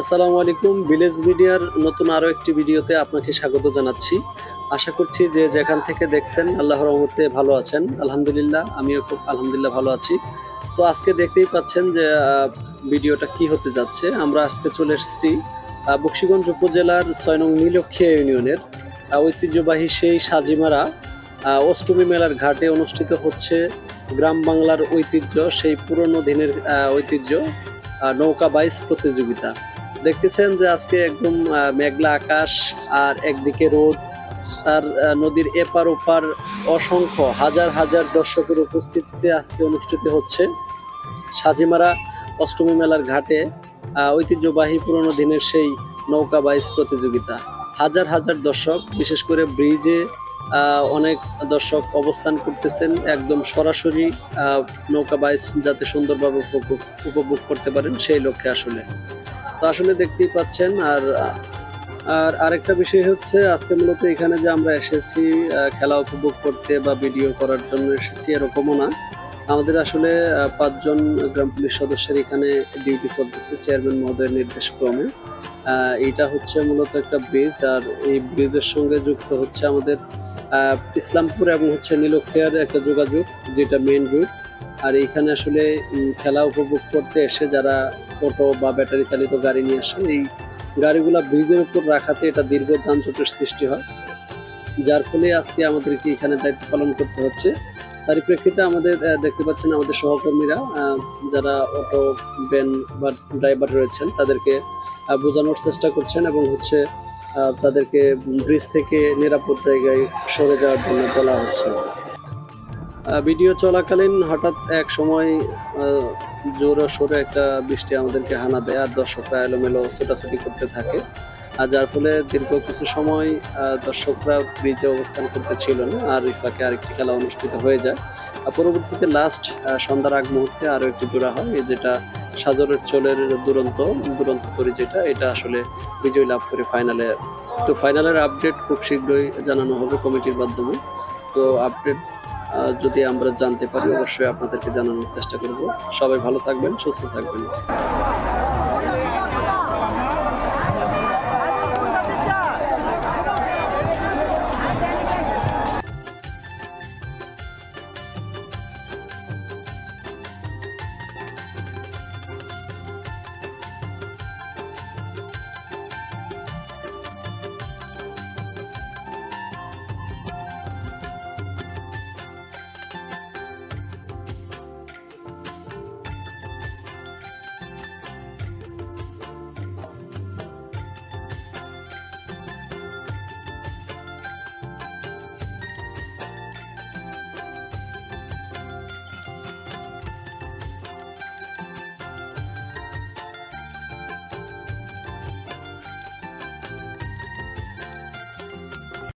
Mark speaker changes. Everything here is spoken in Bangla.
Speaker 1: আসসালামু আলাইকুম। ভিলেজ মিডিয়ার নতুন আরো একটি ভিডিওতে আপনাকে স্বাগত জানাচ্ছি। আশা করছি যে যেখান থেকে দেখছেন আল্লাহর রহমতে ভালো আছেন। আলহামদুলিল্লাহ, আমিও খুব আলহামদুলিল্লাহ ভালো আছি। তো আজকে দেখতেই পাচ্ছেন যে ভিডিওটা কি হতে যাচ্ছে। আমরা আজকে চলে এসেছি বকশীগঞ্জ উপজেলার ৬ নং নীলক্ষিয়া ইউনিয়নের ঐতিহ্যবাহী সেই সাজিমারা অষ্টমী মেলার ঘাটে অনুষ্ঠিত হচ্ছে গ্রাম বাংলার ঐতিহ্য, সেই পুরনো দিনের ঐতিহ্য নৌকা বাইচ প্রতিযোগিতা। দেখতেছেন যে আজকে একদম মেঘলা আকাশ, আর একদিকে রোদ, আর নদীর এপার ওপার অসংখ্য হাজার হাজার দর্শকের উপস্থিতিতে আজকে অনুষ্ঠিত হচ্ছে সাজিমারা অষ্টমী মেলার ঘাটে ঐতিহ্যবাহী পুরনো দিনের সেই নৌকা বাইচ প্রতিযোগিতা। হাজার হাজার দর্শক, বিশেষ করে ব্রিজে অনেক দর্শক অবস্থান করতেছেন একদম সরাসরি নৌকা বাইচ যাতে সুন্দরভাবে উপভোগ করতে পারেন সেই লক্ষ্যে। তো আসলে দেখতেই পাচ্ছেন। আর আর আরেকটা বিষয় হচ্ছে, আজকে মূলত এখানে যে আমরা এসেছি খেলা উপভোগ করতে বা ভিডিও করার জন্য এসেছি এরকমও না। আমাদের আসলে ৫ জন গ্রাম পুলিশ সদস্যের এখানে ডিউটি চলতেছে চেয়ারম্যান মহোদয়ের নির্দেশ ক্রমে। এইটা হচ্ছে মূলত একটা ব্রিজ, আর এই ব্রিজের সঙ্গে যুক্ত হচ্ছে আমাদের ইসলামপুর এবং হচ্ছে নীলক্ষিয়ার একটা যোগাযোগ, যেটা মেইন রুট। আর এইখানে আসলে খেলা উপভোগ করতে এসে যারা টোটো বা ব্যাটারি চালিত গাড়ি নিয়ে আসে, এই গাড়িগুলা ব্রিজের উপর রাখাতে এটা দীর্ঘ যানজটের সৃষ্টি হয়, যার ফলে আজকে আমাদেরকে এখানে দায়িত্ব পালন করতে হচ্ছে। তারই প্রেক্ষিতে আমাদের দেখতে পাচ্ছেন আমাদের সহকর্মীরা যারা অটো ভ্যান বা ড্রাইভার রয়েছেন তাদেরকে বোঝানোর চেষ্টা করছেন এবং হচ্ছে তাদেরকে ব্রিজ থেকে নিরাপদ জায়গায় সরে যাওয়ার জন্য বলা হচ্ছে। ভিডিও চলাকালীন হঠাৎ এক সময় জোরে সোরে একটা বৃষ্টি আমাদেরকে হানা দেয়, আর দর্শকরা এলোমেলো ছোটাছুটি করতে থাকে, আর যার ফলে দীর্ঘ কিছু সময় দর্শকরা ব্রিজে অবস্থান করতে ছিল না, আর এই ফাঁকে আরেকটি খেলা অনুষ্ঠিত হয়ে যায়। পরবর্তীতে লাস্ট সন্ধ্যার আগ মুহূর্তে আরও একটি জোড়া হয়, যেটা সাজরের চোলের দুরন্ত তরি, যেটা এটা আসলে বিজয় লাভ করে ফাইনালে। তো ফাইনালের আপডেট খুব শীঘ্রই জানানো হবে কমিটির মাধ্যমে। তো আপডেট যদি আমরা জানতে পারি অবশ্যই আপনাদেরকে জানানোর চেষ্টা করব। সবাই ভালো থাকবেন, সুস্থ থাকবেন।